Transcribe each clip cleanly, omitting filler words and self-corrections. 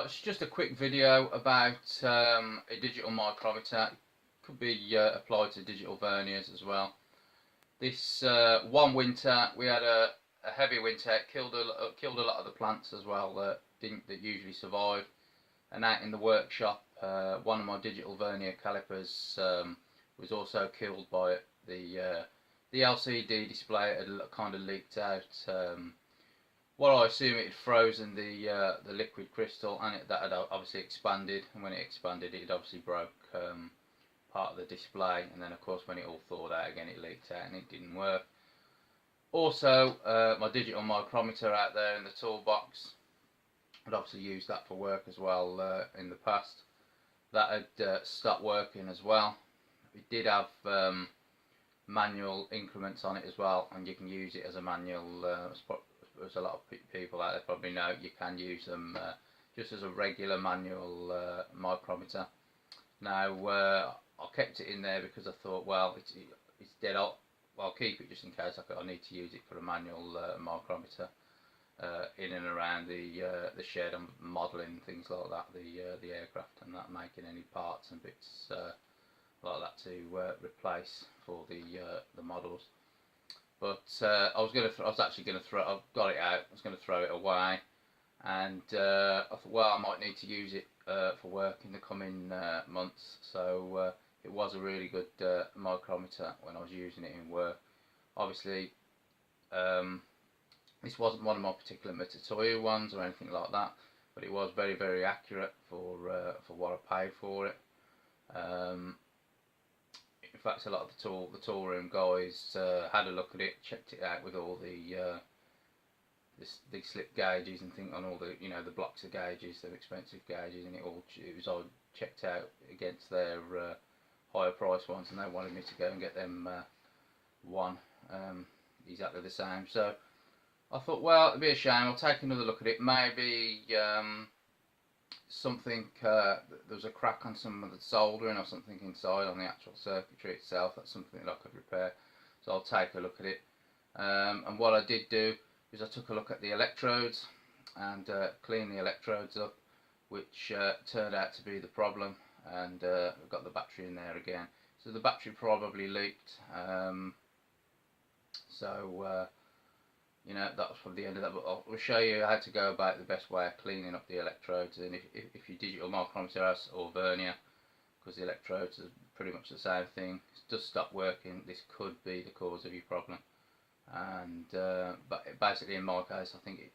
It's just a quick video about a digital micrometer. It could be applied to digital verniers as well. This one winter we had a heavy winter. It killed a lot of the plants as well that usually survive. And out in the workshop, one of my digital vernier calipers was also killed by it. The LCD display had kind of leaked out. Well, I assume it had frozen the liquid crystal, and that had obviously expanded. And when it expanded, it obviously broke part of the display. And then, of course, when it all thawed out again, it leaked out and it didn't work. Also, my digital micrometer out there in the toolbox, I'd obviously used that for work as well in the past. That had stopped working as well. It did have manual increments on it as well, and you can use it as a manual. As a lot of people out there probably know, you can use them just as a regular manual micrometer. Now I kept it in there because I thought, well, it's dead old. Well, I'll keep it just in case I need to use it for a manual micrometer in and around the shed. I'm modelling things like that, the aircraft and that, making any parts and bits like that to replace for the models. But I was actually going to throw. I've got it out. I was going to throw it away, and I thought, well, I might need to use it for work in the coming months. So it was a really good micrometer when I was using it in work. Obviously, this wasn't one of my particular Mitutoyo ones or anything like that, but it was very, very accurate for what I paid for it. In fact, a lot of the tool room guys had a look at it, checked it out with all the slip gauges and things on all the the blocks of gauges, the expensive gauges, and it was all checked out against their higher price ones, and they wanted me to go and get them one exactly the same. So I thought, well, it'd be a shame. I'll take another look at it. Maybe something there was a crack on some of the soldering or something inside on the actual circuitry itself. That's something that I could repair, so I'll take a look at it. And what I did do is I took a look at the electrodes and cleaned the electrodes up, which turned out to be the problem. And I've got the battery in there again, so the battery probably leaked. That was probably the end of that, but I'll show you how to go about the best way of cleaning up the electrodes. And if your digital micrometer or vernier, because the electrodes are pretty much the same thing, does stop working, this could be the cause of your problem. And but basically, in my case, I think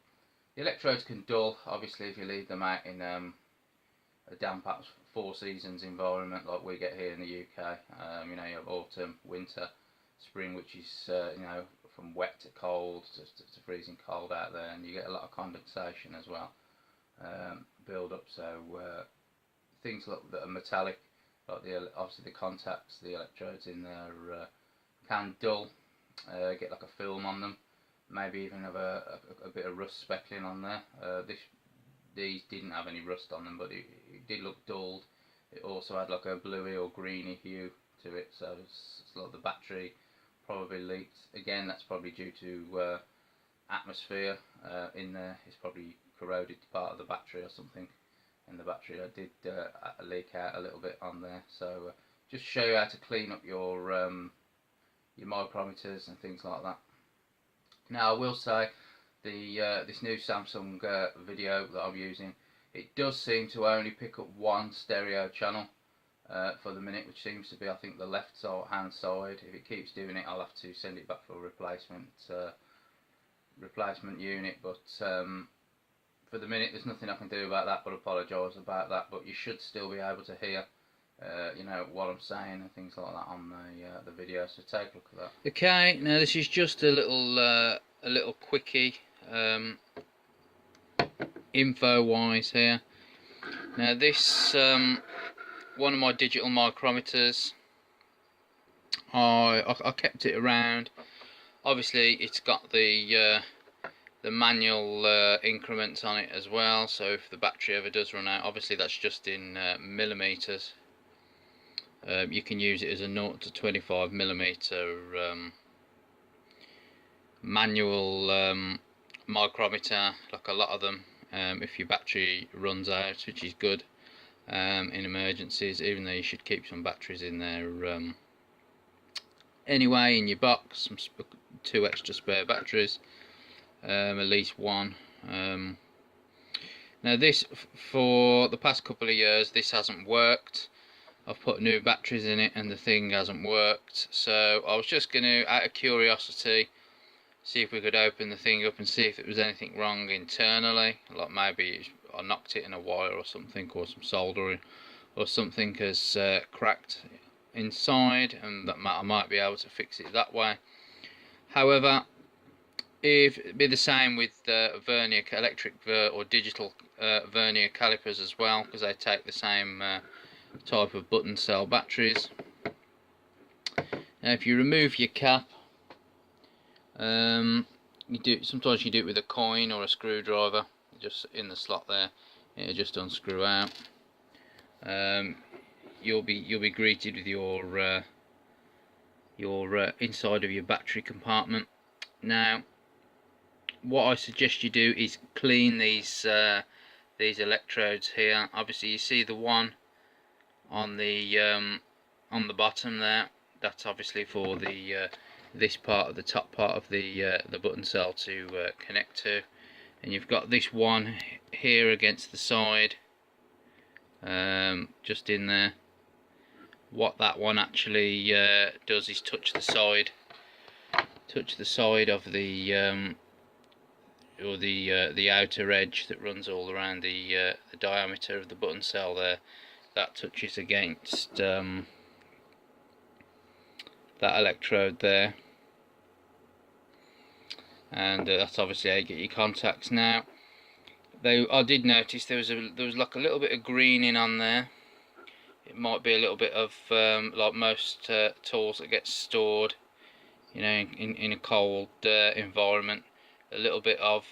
the electrodes can dull, obviously, if you leave them out in a damp, four seasons environment like we get here in the UK. You have autumn, winter, spring, which is from wet to cold to freezing cold out there, and you get a lot of condensation as well, build up. So things that are metallic, like obviously the contacts, the electrodes in there, can dull, get like a film on them, maybe even have a bit of rust speckling on there. These didn't have any rust on them, but it did look dulled. It also had like a bluey or greeny hue to it, so it's like the battery probably leaked. Again, that's probably due to atmosphere in there. It's probably corroded part of the battery or something in the battery. I did leak out a little bit on there. So just show you how to clean up your micrometers and things like that. Now, I will say this new Samsung video that I'm using, it does seem to only pick up one stereo channel for the minute, which seems to be, I think, the left hand side. If it keeps doing it, I'll have to send it back for a replacement unit. But for the minute, there's nothing I can do about that, but apologise about that. But you should still be able to hear what I'm saying and things like that on the video. So take a look at that. Okay, now this is just a little quickie info wise here. Now this one of my digital micrometers, I kept it around. Obviously it's got the manual increments on it as well, so if the battery ever does run out, obviously that's just in millimeters. You can use it as a 0 to 25 millimeter manual micrometer, like a lot of them, if your battery runs out, which is good in emergencies, even though you should keep some batteries in there anyway in your box, 2 extra spare batteries, at least one. Now this, for the past couple of years, this hasn't worked. I've put new batteries in it and the thing hasn't worked, so I was just going to, out of curiosity, see if we could open the thing up and see if there was anything wrong internally, like maybe I knocked it in a wire or something, or some soldering or something has cracked inside, and that I might be able to fix it that way. However, if it'd be the same with Vernier electric or digital Vernier calipers as well, because they take the same type of button cell batteries. Now if you remove your cap, sometimes you do it with a coin or a screwdriver, just in the slot there, it'll just unscrew out. You'll be greeted with your inside of your battery compartment. Now what I suggest you do is clean these electrodes here. Obviously you see the one on the bottom there, that's obviously for the this part of the top part of the button cell to connect to, and you've got this one here against the side, just in there. What that one actually does is touch the side of the or the outer edge that runs all around the diameter of the button cell there. That touches against that electrode there, and that's obviously how you get your contacts. Now, I did notice there was like a little bit of greening on there. It might be a little bit of like most tools that get stored, you know, in a cold environment. A little bit of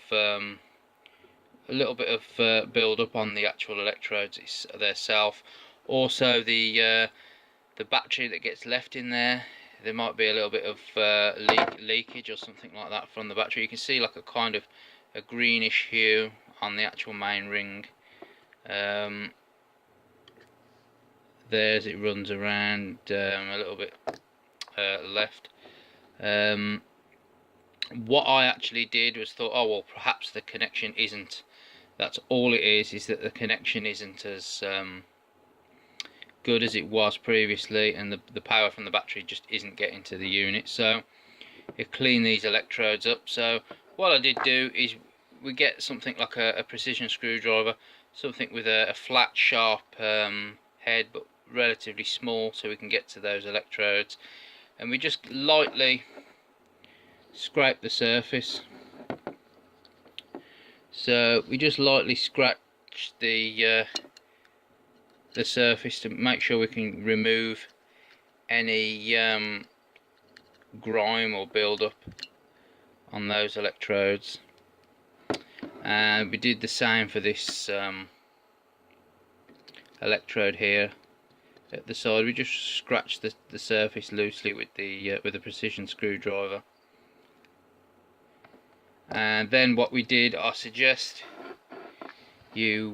build up on the actual electrodes themselves. Also the battery that gets left in there might be a little bit of leakage or something like that from the battery. You can see like a kind of a greenish hue on the actual main ring there as it runs around a little bit left. What I actually did was thought, oh well, perhaps the connection isn't, that's all it is that the connection isn't as good as it was previously, and the power from the battery just isn't getting to the unit. So you clean these electrodes up. So what I did do is we get something like a precision screwdriver, something with a flat sharp head but relatively small, so we can get to those electrodes, and we just lightly scrape the surface. So we just lightly scratch the surface to make sure we can remove any grime or build up on those electrodes. And we did the same for this electrode here at the side. We just scratched the surface loosely with the precision screwdriver. And then what we did, I suggest you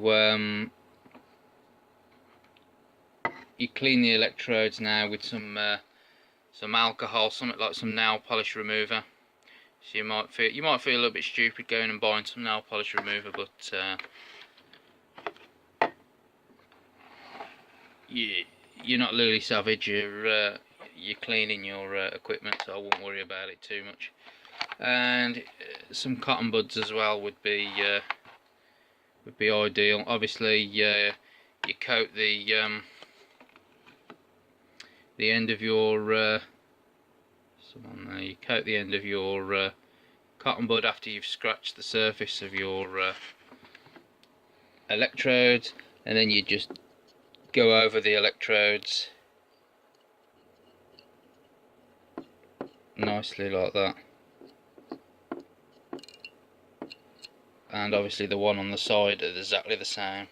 clean the electrodes now with some alcohol, something like some nail polish remover. So you might feel a little bit stupid going and buying some nail polish remover, but you're not Lily Savage. You're cleaning your equipment, so I won't worry about it too much. And some cotton buds as well would be ideal. Obviously, you coat the end of your you coat the end of your cotton bud after you've scratched the surface of your electrodes, and then you just go over the electrodes nicely like that. And obviously the one on the side is exactly the same.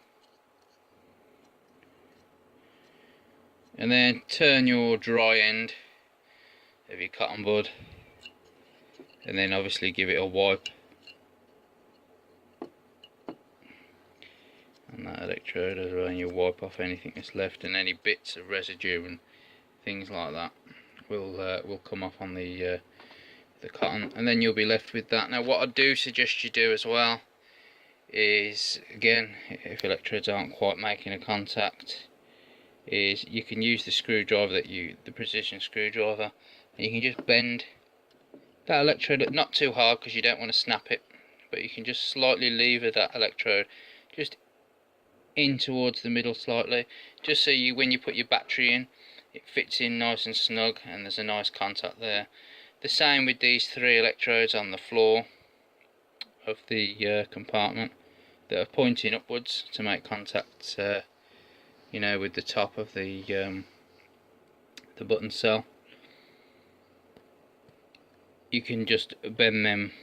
And then turn your dry end of your cotton bud, and then obviously give it a wipe and that electrode as well, and you wipe off anything that's left, and any bits of residue and things like that will come off on the cotton, and then you'll be left with that. Now what I do suggest you do as well is, again, if electrodes aren't quite making a contact, is you can use the screwdriver the precision screwdriver, and you can just bend that electrode, not too hard because you don't want to snap it, but you can just slightly lever that electrode just in towards the middle slightly, just so when you put your battery in, it fits in nice and snug and there's a nice contact there. The same with these 3 electrodes on the floor of the compartment that are pointing upwards to make contact, you know, with the top of the button cell. You can just bend them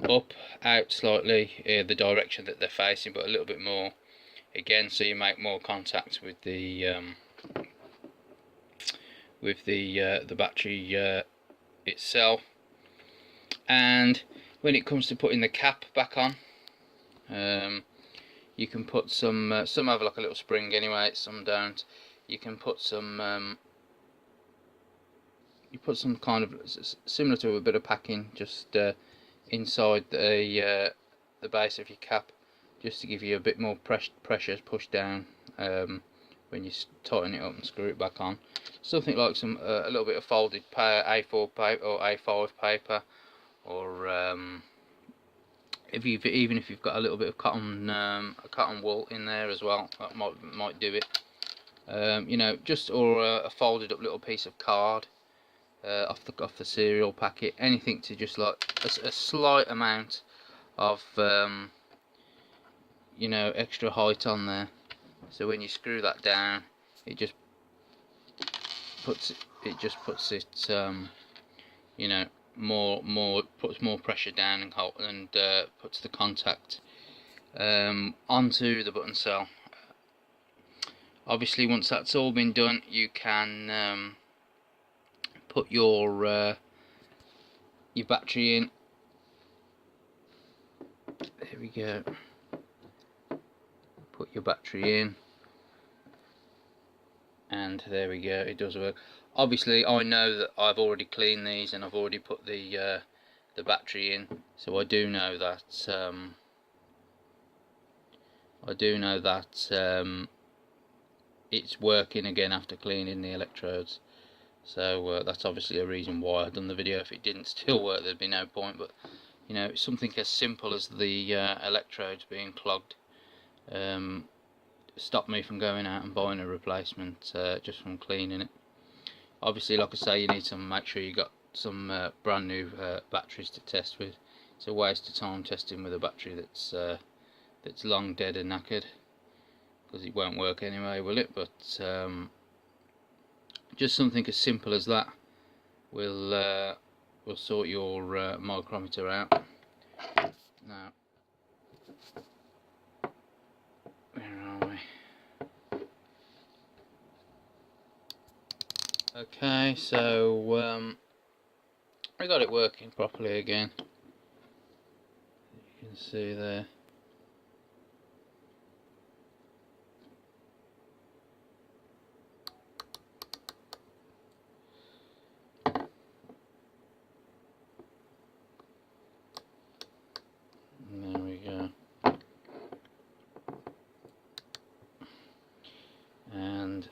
up, out slightly, the direction that they're facing, but a little bit more again, so you make more contact with the battery itself. And when it comes to putting the cap back on, you can put some have like a little spring anyway, some don't. You can put some you put some kind of similar to a bit of packing just inside the base of your cap, just to give you a bit more pressure push down when you tighten it up and screw it back on. Something like a little bit of folded A4 paper or A5 paper, or even if you've got a little bit of cotton wool in there as well, that might do it. You know, just, or a folded up little piece of card off the cereal packet, anything to just like a slight amount of you know, extra height on there, so when you screw that down, it just puts it you know, puts more pressure down and puts the contact onto the button cell. Obviously once that's all been done, you can put your battery in. There we go. Put your battery in, and there we go, it does work. Obviously I know that I've already cleaned these and I've already put the battery in, so I do know that it's working again after cleaning the electrodes. So that's obviously a reason why I've done the video. If it didn't still work, there'd be no point. But you know, something as simple as the electrodes being clogged stopped me from going out and buying a replacement just from cleaning it. Obviously, like I say, you need to make sure you got some brand new batteries to test with. It's a waste of time testing with a battery that's long dead and knackered, because it won't work anyway, will it? But just something as simple as that will sort your micrometer out. Now, where are we? Okay, so I got it working properly again. You can see there. There we go. And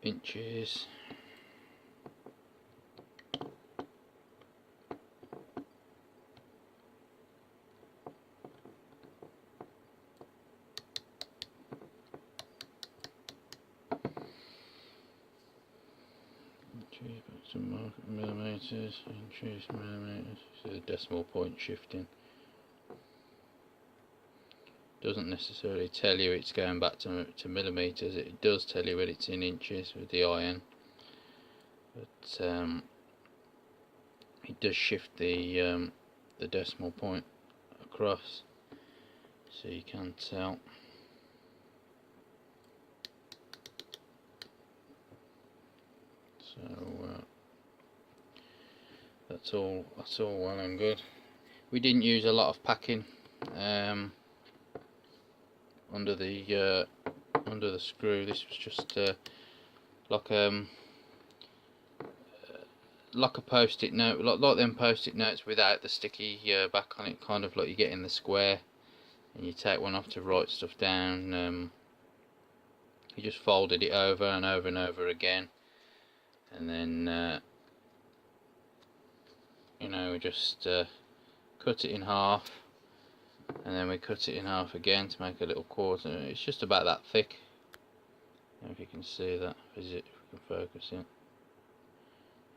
inches. Some millimeters, inches, millimeters. So the decimal point shifting doesn't necessarily tell you it's going back to millimeters. It does tell you when it's in inches with the IN, but it does shift the decimal point across, so you can tell. So that's all well and good. We didn't use a lot of packing under the screw. This was just like like a post-it note, like them post-it notes without the sticky back on it, kind of like you get in the square, and you take one off to write stuff down. You just folded it over and over and over again, and then you know, we just cut it in half, and then we cut it in half again to make a little quarter. It's just about that thick. I don't know if you can see that, if we can focus it.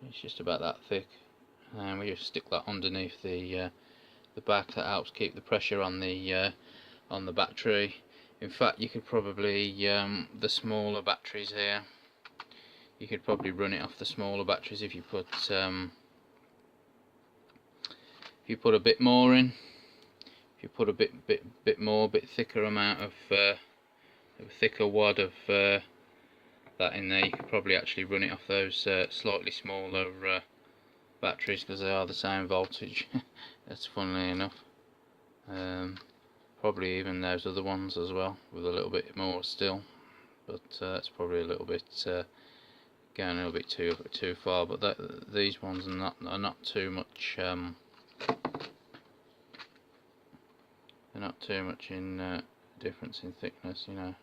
It's just about that thick, and we just stick that underneath the back. That helps keep the pressure on the battery. In fact, you could probably the smaller batteries here, you could probably run it off the smaller batteries if you put a bit more in. If you put a bit thicker amount of a thicker wad of that in there, you could probably actually run it off those slightly smaller batteries, because they are the same voltage. That's funnily enough. Probably even those other ones as well, with a little bit more still, but it's probably a little bit going a little bit too far. But these ones are not too much. They're not too much in difference in thickness, you know.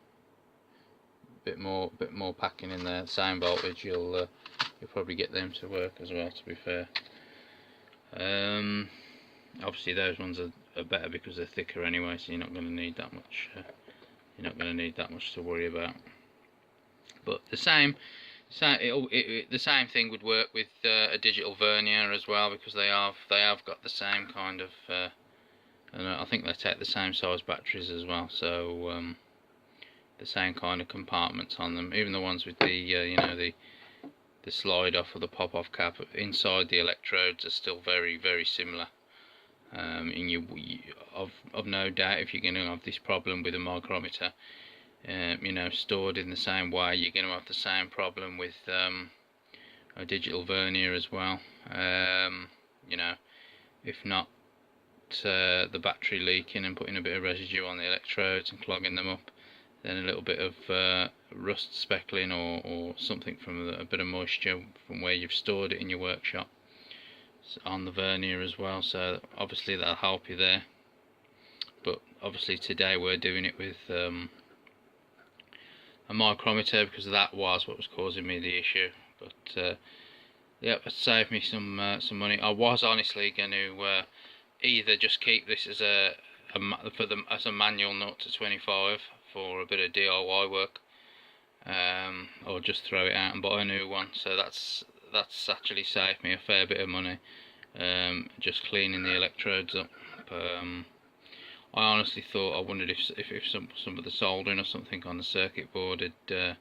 Bit more packing in there. Same voltage, you'll probably get them to work as well, to be fair. Obviously those ones are better because they're thicker anyway, so you're not going to need that much. You're not going to need that much to worry about. But the same thing would work with a digital vernier as well, because they have got the same kind of. And I think they take the same size batteries as well, so the same kind of compartments on them. Even the ones with the you know, the slide off or the pop off cap inside the electrodes are still very similar. And I've no doubt, if you're going to have this problem with a micrometer, you know, stored in the same way, you're going to have the same problem with a digital vernier as well. You know, if not the battery leaking and putting a bit of residue on the electrodes and clogging them up, then a little bit of rust speckling or something from a bit of moisture from where you've stored it in your workshop on the vernier as well. So obviously that'll help you there. But obviously today we're doing it with a micrometer, because that was what was causing me the issue. But yeah, it saved me some money. I was honestly going to either just keep this as as a manual 0 to 25 for a bit of DIY work, or just throw it out and buy a new one. So that's actually saved me a fair bit of money, just cleaning the electrodes up. I honestly thought, I wondered if some of the soldering or something on the circuit board had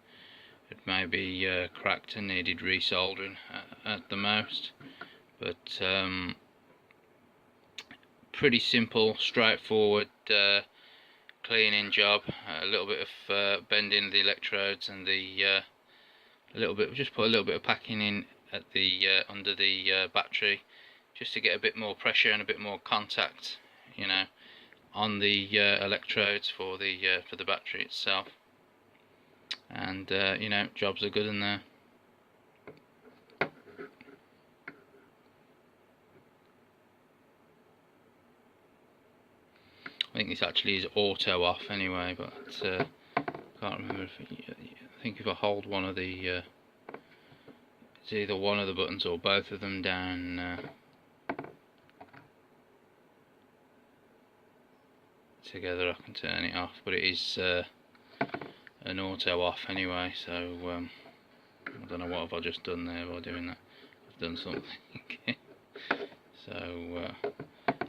maybe cracked and needed resoldering at the most. But pretty simple, straightforward cleaning job. A little bit of bending the electrodes and a little bit, just put a little bit of packing in at the under the battery, just to get a bit more pressure and a bit more contact, you know, on the electrodes for the battery itself. And you know, jobs are good in there. I think this actually is auto off anyway, but can't remember if I think if I hold one of the it's either one of the buttons or both of them down together, I can turn it off. But it is an auto off anyway, so I don't know what have I just done there by doing that. I've done something. So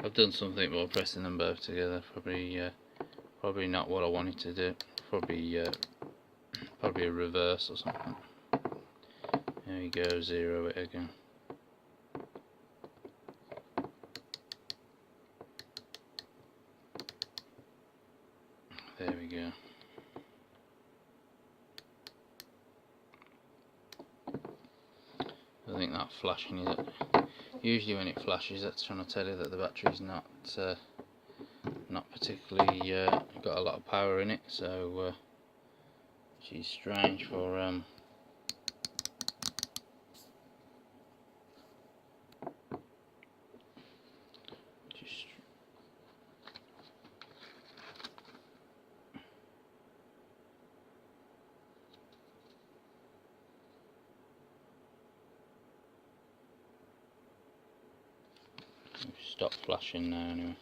I've done something by pressing them both together. Probably not what I wanted to do. Probably a reverse or something. There we go, zero it again. There we go. I think that flashing is usually when it flashes, that's trying to tell you that the battery's not not particularly got a lot of power in it, so which is strange for just stop flashing now anyway.